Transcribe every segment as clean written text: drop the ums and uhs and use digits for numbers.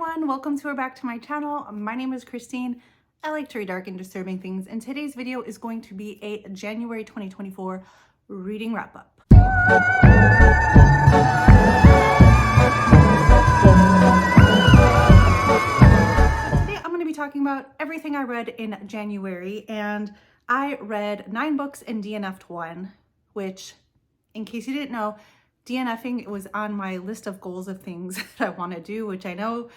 everyone, welcome to or back to my channel. My name is Christine. I like to read dark and disturbing things, and today's video is going to be a January 2024 reading wrap-up. Today I'm going to be talking about everything I read in January, and I read 9 books and DNF'd 1, which, in case you didn't know, DNFing was on my list of goals of things that I want to do, which I know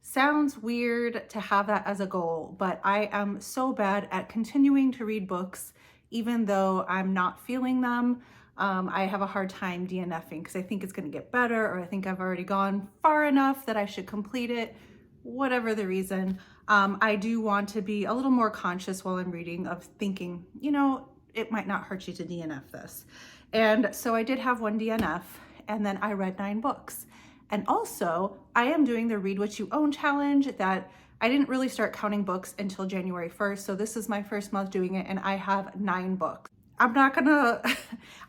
sounds weird to have that as a goal, but I am so bad at continuing to read books even though I'm not feeling them. I have a hard time DNFing because I think it's going to get better, or I think I've already gone far enough that I should complete it, whatever the reason. I do want to be a little more conscious while I'm reading of thinking, you know, it might not hurt you to DNF this. And so I did have 1 DNF, and then I read 9 books. And also, I am doing the Read What You Own challenge that I didn't really start counting books until January 1st. So this is my first month doing it, and I have 9 books. I'm not gonna,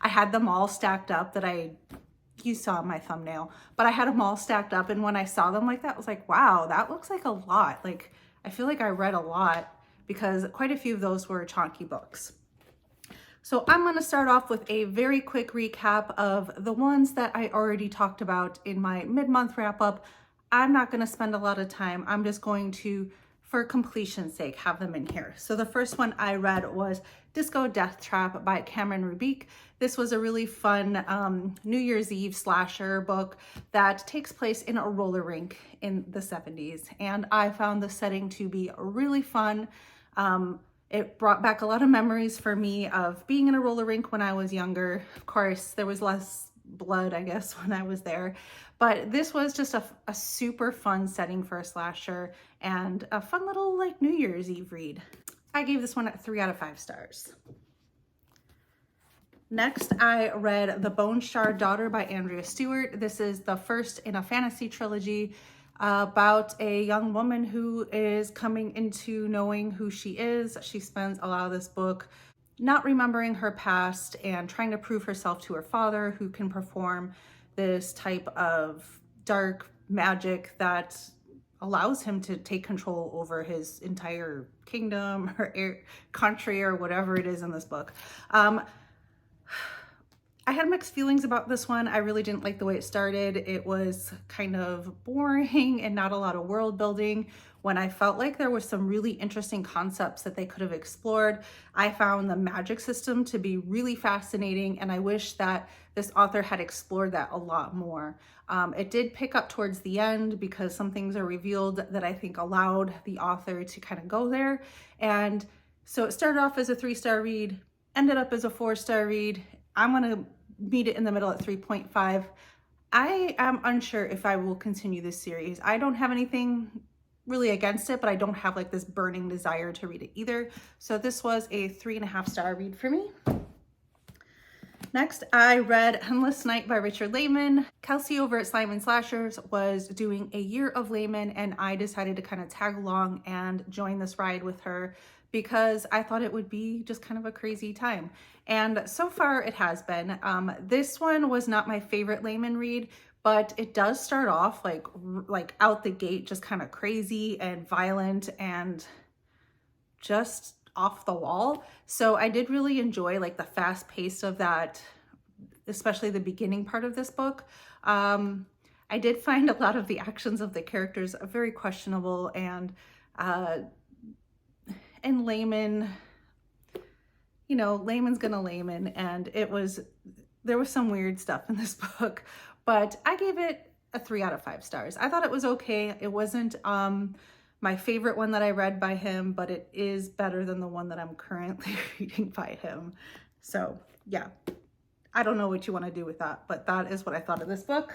I had them all stacked up that you saw my thumbnail, but I had them all stacked up. And when I saw them like that, I was like, wow, that looks like a lot. Like, I feel like I read a lot because quite a few of those were chunky books. So I'm going to start off with a very quick recap of the ones that I already talked about in my mid-month wrap-up. I'm not going to spend a lot of time. I'm just going to, for completion's sake, have them in here. So the first one I read was Disco Deathtrap by Cameron Rubik. This was a really fun New Year's Eve slasher book that takes place in a roller rink in the 70s. And I found the setting to be really fun. It brought back a lot of memories for me of being in a roller rink when I was younger. Of course, there was less blood, I guess, when I was there. But this was just a super fun setting for a slasher and a fun little like New Year's Eve read. I gave this one 3 out of 5 stars. Next, I read The Bone Shard Daughter by Andrea Stewart. This is the first in a fantasy trilogy about a young woman who is coming into knowing who she is. She spends a lot of this book not remembering her past and trying to prove herself to her father, who can perform this type of dark magic that allows him to take control over his entire kingdom or country or whatever it is in this book. I had mixed feelings about this one. I really didn't like the way it started. It was kind of boring and not a lot of world building when I felt like there was some really interesting concepts that they could have explored. I found the magic system to be really fascinating, and I wish that this author had explored that a lot more. It did pick up towards the end because some things are revealed that I think allowed the author to kind of go there. And so it started off as a 3-star read, ended up as a 4-star read. I'm going to meet it in the middle at 3.5. I am unsure if I will continue this series. I don't have anything really against it, but I don't have like this burning desire to read it either. So this was a 3.5-star read for me. Next, I read Endless Night by Richard Lehman. Kelsey over at Slime and Slashers was doing a year of Lehman, and I decided to kind of tag along and join this ride with her because I thought it would be just kind of a crazy time. And so far it has been. This one was not my favorite Lehman read, but it does start off like out the gate just kind of crazy and violent and just off the wall. So I did really enjoy like the fast pace of that, especially the beginning part of this book. I did find a lot of the actions of the characters very questionable, and Lehman, you know, Lehman's gonna Lehman, and there was some weird stuff in this book, but I gave it a 3 out of 5 stars. I thought it was okay. It wasn't my favorite one that I read by him, but it is better than the one that I'm currently reading by him. So yeah, I don't know what you want to do with that, but that is what I thought of this book.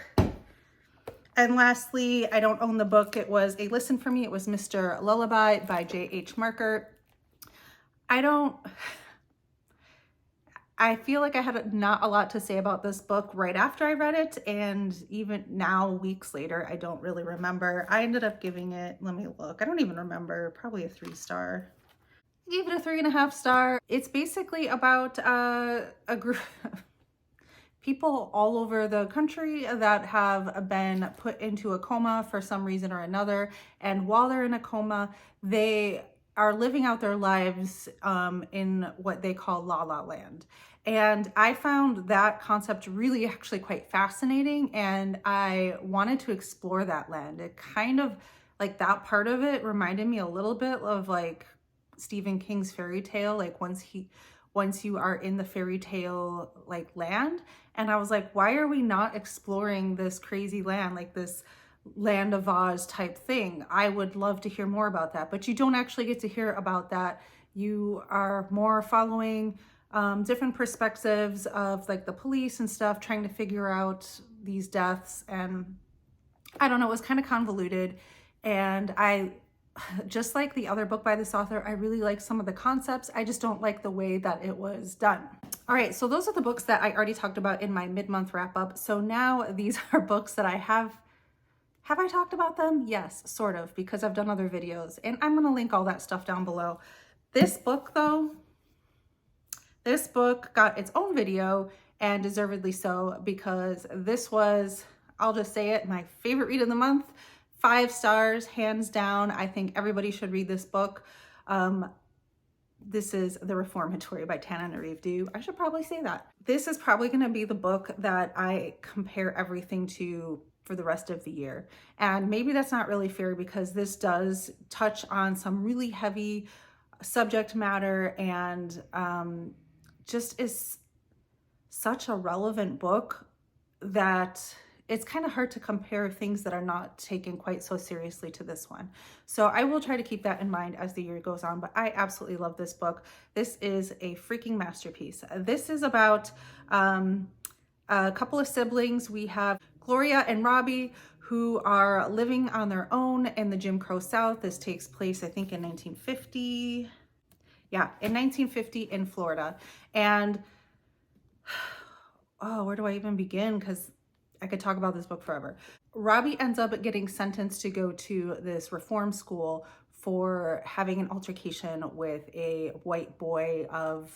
And lastly, I don't own the book. It was a listen for me. It was Mr. Lullaby by J.H. Marker. I feel like I had not a lot to say about this book right after I read it, and even now, weeks later, I don't really remember. I ended up giving it, let me look, I don't even remember, probably a 3-star. I gave it a 3.5 star. It's basically about a group people all over the country that have been put into a coma for some reason or another. And while they're in a coma, they are living out their lives in what they call La La Land. And I found that concept really actually quite fascinating, and I wanted to explore that land. It kind of, like, that part of it reminded me a little bit of like Stephen King's fairy tale, like once you are in the fairy tale like land. And I was like, why are we not exploring this crazy land, like this Land of Oz type thing? I would love to hear more about that, but you don't actually get to hear about that. You are more following different perspectives of like the police and stuff, trying to figure out these deaths. And I don't know, it was kind of convoluted. And I, just like the other book by this author, I really like some of the concepts. I just don't like the way that it was done. All right, so those are the books that I already talked about in my mid-month wrap-up. So now these are books that I have I talked about them? Yes, sort of, because I've done other videos, and I'm gonna link all that stuff down below. This book though, this book got its own video, and deservedly so, because this was, I'll just say it, my favorite read of the month. 5 stars, hands down. I think everybody should read this book. This is The Reformatory by Tana Nareevdu. I should probably say that. This is probably going to be the book that I compare everything to for the rest of the year. And maybe that's not really fair, because this does touch on some really heavy subject matter, and just is such a relevant book that it's kind of hard to compare things that are not taken quite so seriously to this one. So I will try to keep that in mind as the year goes on, but I absolutely love this book. This is a freaking masterpiece. This is about a couple of siblings. We have Gloria and Robbie, who are living on their own in the Jim Crow South. This takes place, I think, in 1950. Yeah, in 1950 in Florida. And oh, where do I even begin? Because I could talk about this book forever. Robbie ends up getting sentenced to go to this reform school for having an altercation with a white boy, of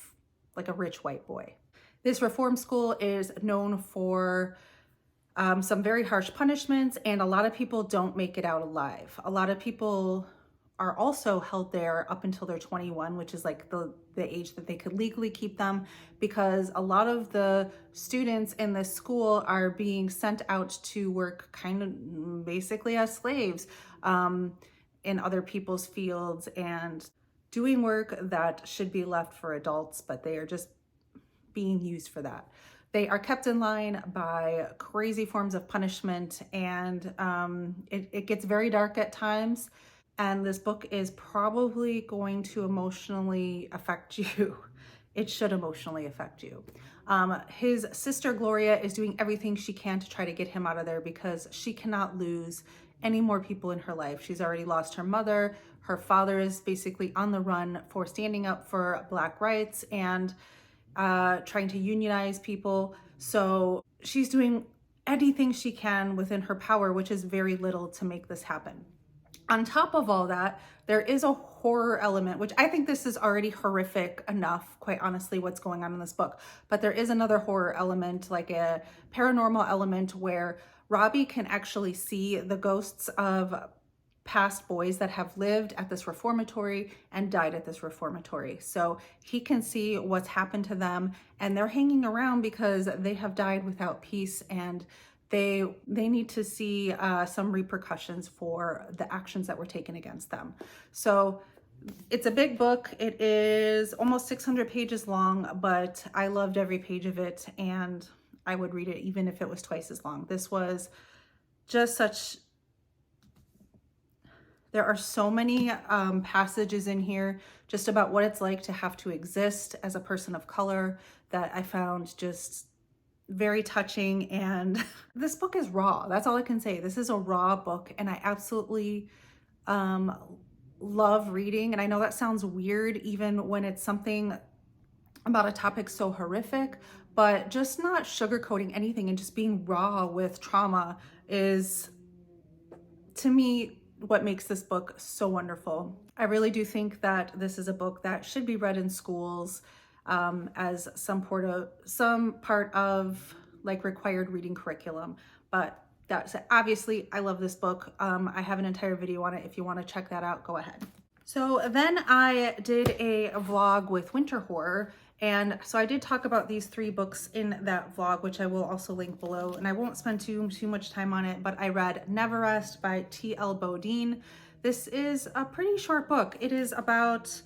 like a rich white boy. This reform school is known for some very harsh punishments, and a lot of people don't make it out alive. A lot of people are also held there up until they're 21, which is like the age that they could legally keep them, because a lot of the students in this school are being sent out to work kind of basically as slaves in other people's fields, and doing work that should be left for adults, but they are just being used for that. They are kept in line by crazy forms of punishment, and it gets very dark at times. And this book is probably going to emotionally affect you. It should emotionally affect you. His sister Gloria is doing everything she can to try to get him out of there, because she cannot lose any more people in her life. She's already lost her mother. Her father is basically on the run for standing up for Black rights and trying to unionize people. So she's doing anything she can within her power, which is very little, to make this happen. On top of all that, there is a horror element, which I think this is already horrific enough, quite honestly, what's going on in this book. But there is another horror element, like a paranormal element, where Robbie can actually see the ghosts of past boys that have lived at this reformatory and died at this reformatory. So he can see what's happened to them, and they're hanging around because they have died without peace, and they need to see some repercussions for the actions that were taken against them. So it's a big book. It is almost 600 pages long, but I loved every page of it, and I would read it even if it was twice as long. This was just such... There are so many passages in here just about what it's like to have to exist as a person of color that I found just very touching. And this book is raw. That's all I can say. This is a raw book, and I absolutely love reading. And I know that sounds weird, even when it's something about a topic so horrific, but just not sugarcoating anything and just being raw with trauma is, to me, what makes this book so wonderful. I really do think that this is a book that should be read in schools as some part of like required reading curriculum. But that's obviously, I love this book. I have an entire video on it. If you want to check that out, go ahead. So then I did a vlog with winter horror. And so I did talk about these 3 books in that vlog, which I will also link below. And I won't spend too much time on it, but I read Neverest by T.L. Bodine. This is a pretty short book. It is about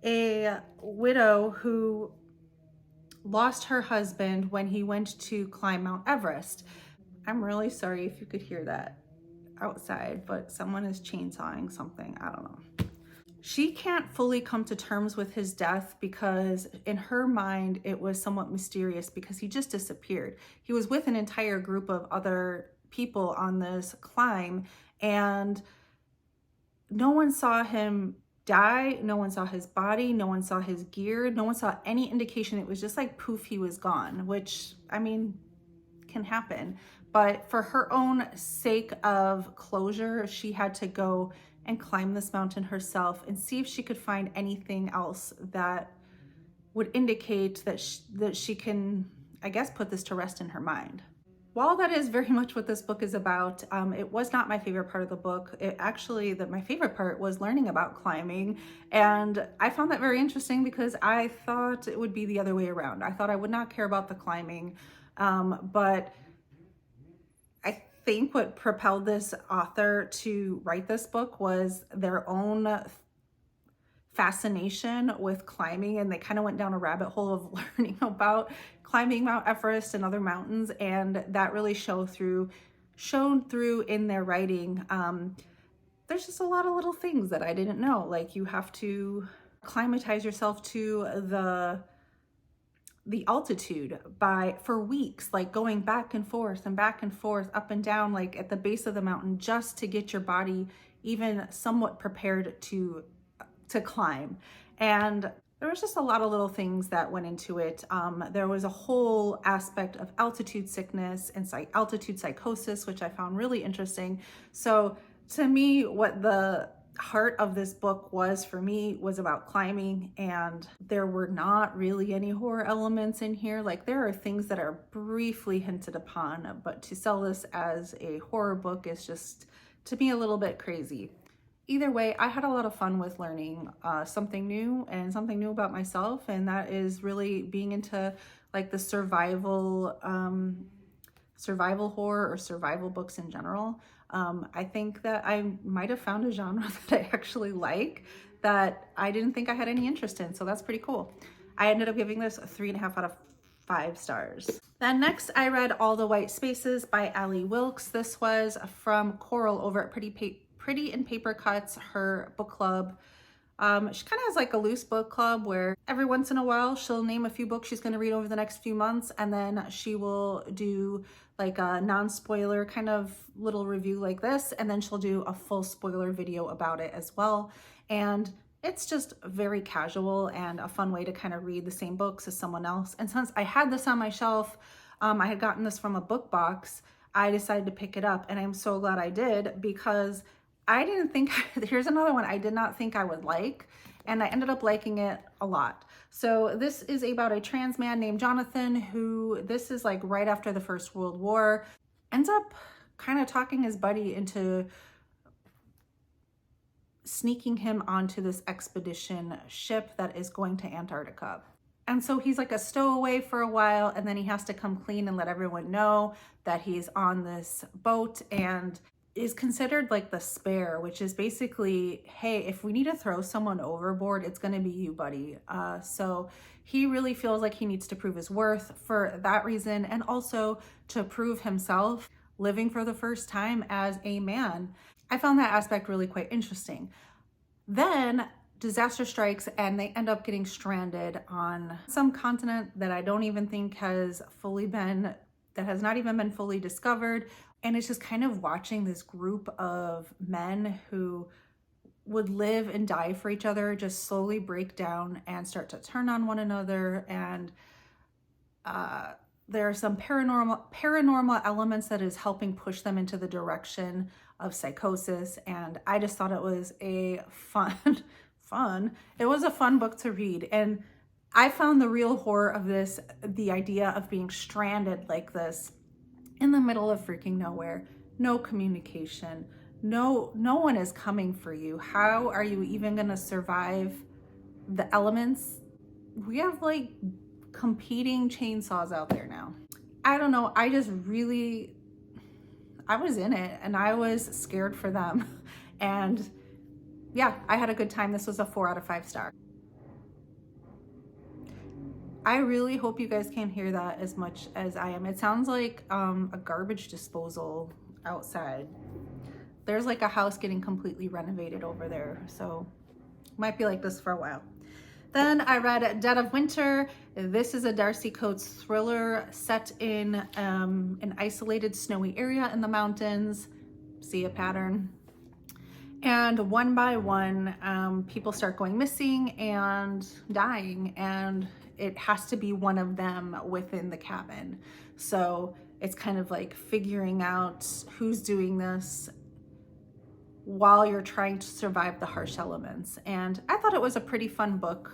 a widow who lost her husband when he went to climb Mount Everest. I'm really sorry if you could hear that outside, but someone is chainsawing something. I don't know. She can't fully come to terms with his death because in her mind, it was somewhat mysterious because he just disappeared. He was with an entire group of other people on this climb and no one saw him die. No one saw his body. No one saw his gear. No one saw any indication. It was just like poof, he was gone, which I mean, can happen. But for her own sake of closure, she had to go and climb this mountain herself and see if she could find anything else that would indicate that she can, I guess, put this to rest in her mind. While that is very much what this book is about, it was not my favorite part of the book. My favorite part was learning about climbing. And I found that very interesting because I thought it would be the other way around. I thought I would not care about the climbing, but I think what propelled this author to write this book was their own fascination with climbing, and they kind of went down a rabbit hole of learning about climbing Mount Everest and other mountains, and that really shone through in their writing. There's just a lot of little things that I didn't know, like you have to acclimatize yourself to the altitude for weeks, like going back and forth, up and down, like at the base of the mountain, just to get your body even somewhat prepared to climb. And there was just a lot of little things that went into it. There was a whole aspect of altitude sickness and altitude psychosis, which I found really interesting. So to me, what the heart of this book was about climbing, and there were not really any horror elements in here. Like there are things that are briefly hinted upon, but to sell this as a horror book is just, to me, a little bit crazy. Either way, I had a lot of fun with learning something new about myself, and that is really being into like the survival horror or survival books in general. I think that I might have found a genre that I actually like that I didn't think I had any interest in, so that's pretty cool. I ended up giving this a 3.5 out of 5 stars. Then next I read All the White Spaces by Allie Wilkes. This was from Coral over at Pretty in Paper Cuts, her book club. She kind of has like a loose book club where every once in a while she'll name a few books she's going to read over the next few months, and then she will do like a non-spoiler kind of little review like this, and then she'll do a full spoiler video about it as well. And it's just very casual and a fun way to kind of read the same books as someone else. And since I had this on my shelf, I had gotten this from a book box, I decided to pick it up, and I'm so glad I did, because I didn't think, here's another one I did not think I would like, and I ended up liking it a lot. So this is about a trans man named Jonathan who, this is like right after the First World War, ends up kind of talking his buddy into sneaking him onto this expedition ship that is going to Antarctica. And so he's like a stowaway for a while, and then he has to come clean and let everyone know that he's on this boat, and is considered like the spare, which is basically, hey, if we need to throw someone overboard, it's gonna be you, buddy. So he really feels like he needs to prove his worth for that reason, and also to prove himself living for the first time as a man. I found that aspect really quite interesting. Then disaster strikes and they end up getting stranded on some continent that I don't even think has not even been fully discovered. And it's just kind of watching this group of men who would live and die for each other just slowly break down and start to turn on one another. And there are some paranormal elements that is helping push them into the direction of psychosis. And I just thought it was a fun book to read. And I found the real horror of this, the idea of being stranded like this in the middle of freaking nowhere, no communication, no one is coming for you. How are you even going to survive the elements? We have like competing chainsaws out there now. I don't know. I just really, I was in it and I was scared for them. And yeah, I had a good time. This was a 4 out of 5 star. I really hope you guys can hear that as much as I am. It sounds like a garbage disposal outside. There's like a house getting completely renovated over there. So might be like this for a while. Then I read Dead of Winter. This is a Darcy Coates thriller set in an isolated snowy area in the mountains. See a pattern? And one by one, people start going missing and dying, and it has to be one of them within the cabin. So it's kind of like figuring out who's doing this while you're trying to survive the harsh elements. And I thought it was a pretty fun book.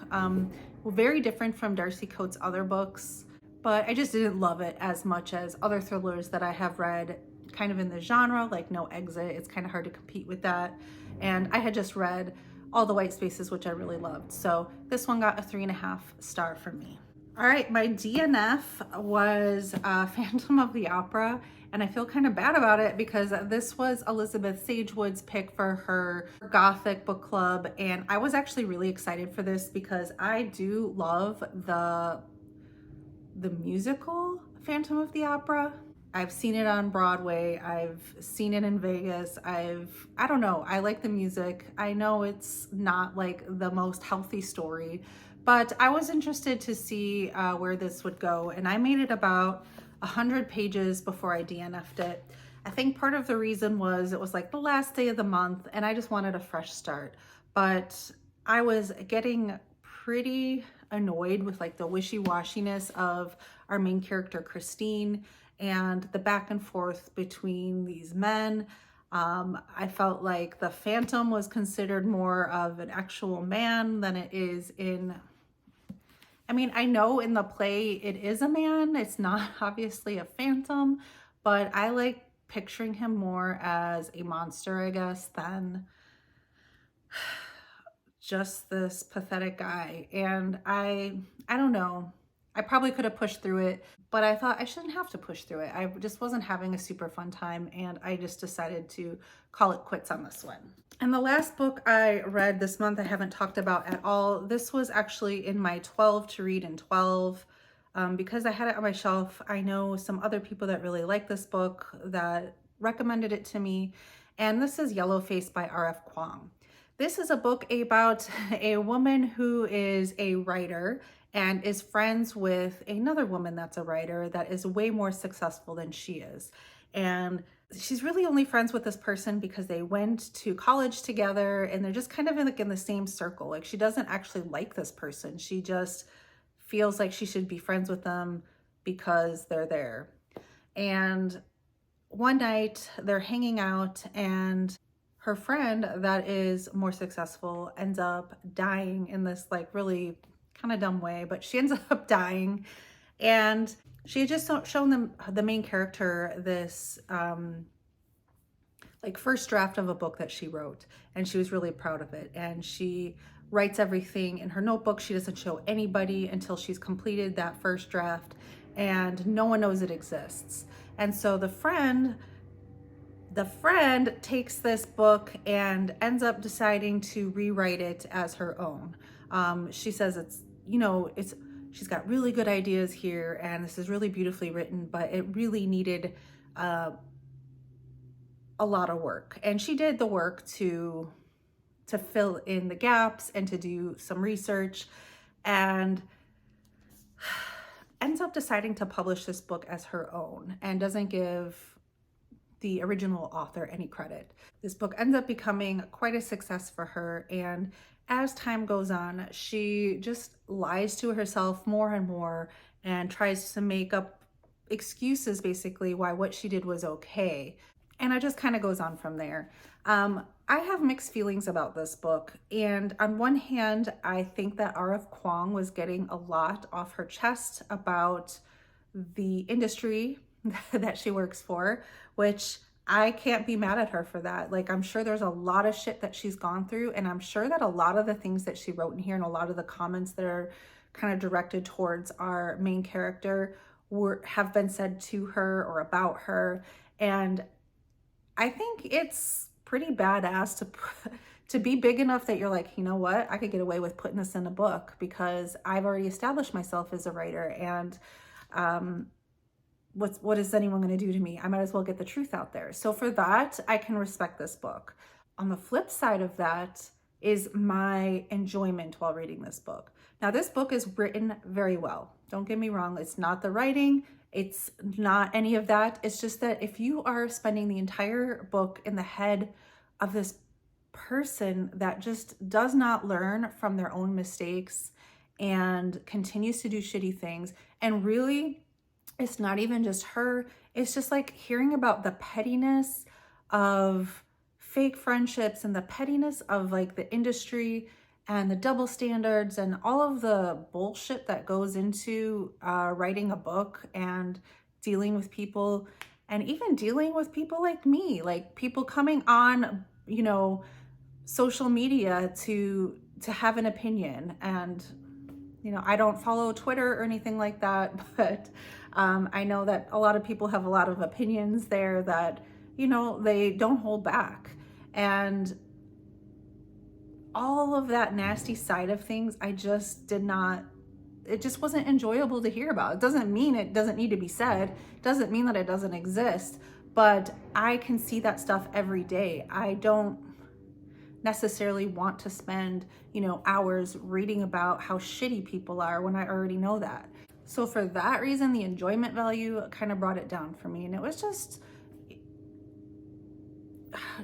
Very different from Darcy Coates' other books, but I just didn't love it as much as other thrillers that I have read kind of in the genre, like No Exit. It's kind of hard to compete with that. And I had just read All the White Spaces, which I really loved. So this one got a 3.5 star from me. All right, my DNF was Phantom of the Opera, and I feel kind of bad about it because this was Elizabeth Sagewood's pick for her Gothic book club, and I was actually really excited for this because I do love the musical Phantom of the Opera. I've seen it on Broadway. I've seen it in Vegas. I don't know. I like the music. I know it's not like the most healthy story, but I was interested to see where this would go. And I made it about 100 pages before I DNF'd it. I think part of the reason was it was like the last day of the month and I just wanted a fresh start. But I was getting pretty annoyed with like the wishy-washiness of our main character, Christine, and the back and forth between these men. I felt like the Phantom was considered more of an actual man than it is in, I mean, I know in the play it is a man. It's not obviously a phantom, but I like picturing him more as a monster, I guess, than just this pathetic guy. And I don't know. I probably could have pushed through it, but I thought I shouldn't have to push through it. I just wasn't having a super fun time, and I just decided to call it quits on this one. And the last book I read this month, I haven't talked about at all. This was actually in my 12 to read in 12. Because I had it on my shelf, I know some other people that really like this book that recommended it to me. And this is Yellowface by R.F. Kuang. This is a book about a woman who is a writer and is friends with another woman that's a writer that is way more successful than she is. And she's really only friends with this person because they went to college together and they're just kind of in the same circle. Like, she doesn't actually like this person. She just feels like she should be friends with them because they're there. And one night they're hanging out and her friend that is more successful ends up dying in this like really kind of dumb way, but she ends up dying. And she had just shown them, the main character, this like first draft of a book that she wrote, and she was really proud of it. And she writes everything in her notebook. She doesn't show anybody until she's completed that first draft, and no one knows it exists. And so the friend takes this book and ends up deciding to rewrite it as her own. She says she's got really good ideas here and this is really beautifully written, but it really needed a lot of work. And she did the work to fill in the gaps and to do some research, and ends up deciding to publish this book as her own and doesn't give the original author any credit. This book ends up becoming quite a success for her, and as time goes on, she just lies to herself more and more and tries to make up excuses basically why what she did was okay. And it just kind of goes on from there. I I have mixed feelings about this book. And on one hand, I think that R.F. Kuang was getting a lot off her chest about the industry that she works for, which I can't be mad at her for that. Like, I'm sure there's a lot of shit that she's gone through, and I'm sure that a lot of the things that she wrote in here and a lot of the comments that are kind of directed towards our main character have been said to her or about her. And I think it's pretty badass to be big enough that you're like, you know what, I could get away with putting this in a book because I've already established myself as a writer, and what is anyone going to do to me? I might as well get the truth out there. So for that, I can respect this book. On the flip side of that is my enjoyment while reading this book. Now, this book is written very well. Don't get me wrong. It's not the writing. It's not any of that. It's just that if you are spending the entire book in the head of this person that just does not learn from their own mistakes and continues to do shitty things, and really, it's not even just her, it's just like hearing about the pettiness of fake friendships and the pettiness of like the industry and the double standards and all of the bullshit that goes into writing a book and dealing with people, and even dealing with people like me, like people coming on, you know, social media to have an opinion. And, you know, I don't follow Twitter or anything like that, but I know that a lot of people have a lot of opinions there that, you know, they don't hold back. And all of that nasty side of things, I just did not, it just wasn't enjoyable to hear about. It doesn't mean it doesn't need to be said. It doesn't mean that it doesn't exist, but I can see that stuff every day. I don't necessarily want to spend, you know, hours reading about how shitty people are when I already know that. So for that reason, the enjoyment value kind of brought it down for me. And it was just,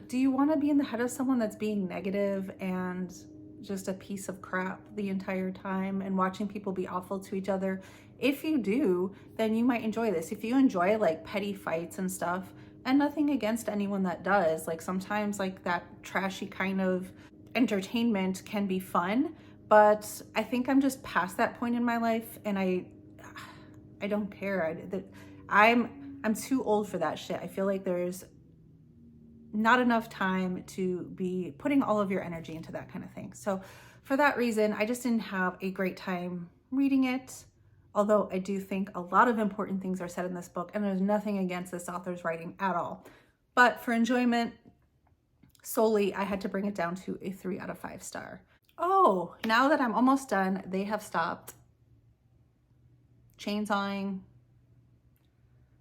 do you want to be in the head of someone that's being negative and just a piece of crap the entire time and watching people be awful to each other? If you do, then you might enjoy this. If you enjoy like petty fights and stuff, and nothing against anyone that does, like sometimes like that trashy kind of entertainment can be fun, but I think I'm just past that point in my life, and I don't care. I'm too old for that shit. I feel like there's not enough time to be putting all of your energy into that kind of thing. So for that reason, I just didn't have a great time reading it. Although I do think a lot of important things are said in this book, and there's nothing against this author's writing at all. But for enjoyment solely, I had to bring it down to a 3 out of 5 star. Oh, now that I'm almost done, they have stopped chainsawing,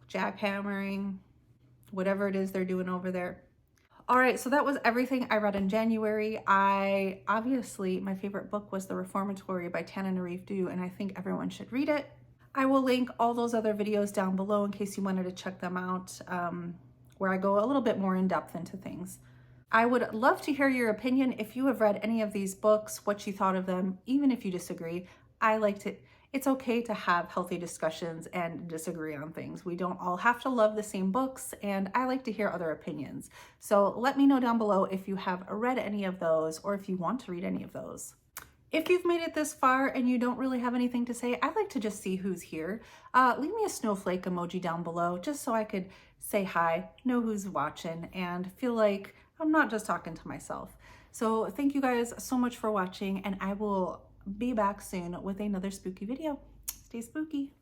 jackhammering, whatever it is they're doing over there. All right, so that was everything I read in January. Obviously, my favorite book was The Reformatory by Tana Narif-Due, and I think everyone should read it. I will link all those other videos down below in case you wanted to check them out, where I go a little bit more in depth into things. I would love to hear your opinion if you have read any of these books, what you thought of them, even if you disagree. It's okay to have healthy discussions and disagree on things. We don't all have to love the same books, and I like to hear other opinions. So let me know down below if you have read any of those or if you want to read any of those. If you've made it this far and you don't really have anything to say, I'd like to just see who's here. Leave me a snowflake emoji down below just so I could say hi, know who's watching, and feel like I'm not just talking to myself. So thank you guys so much for watching, and I will be back soon with another spooky video. Stay spooky.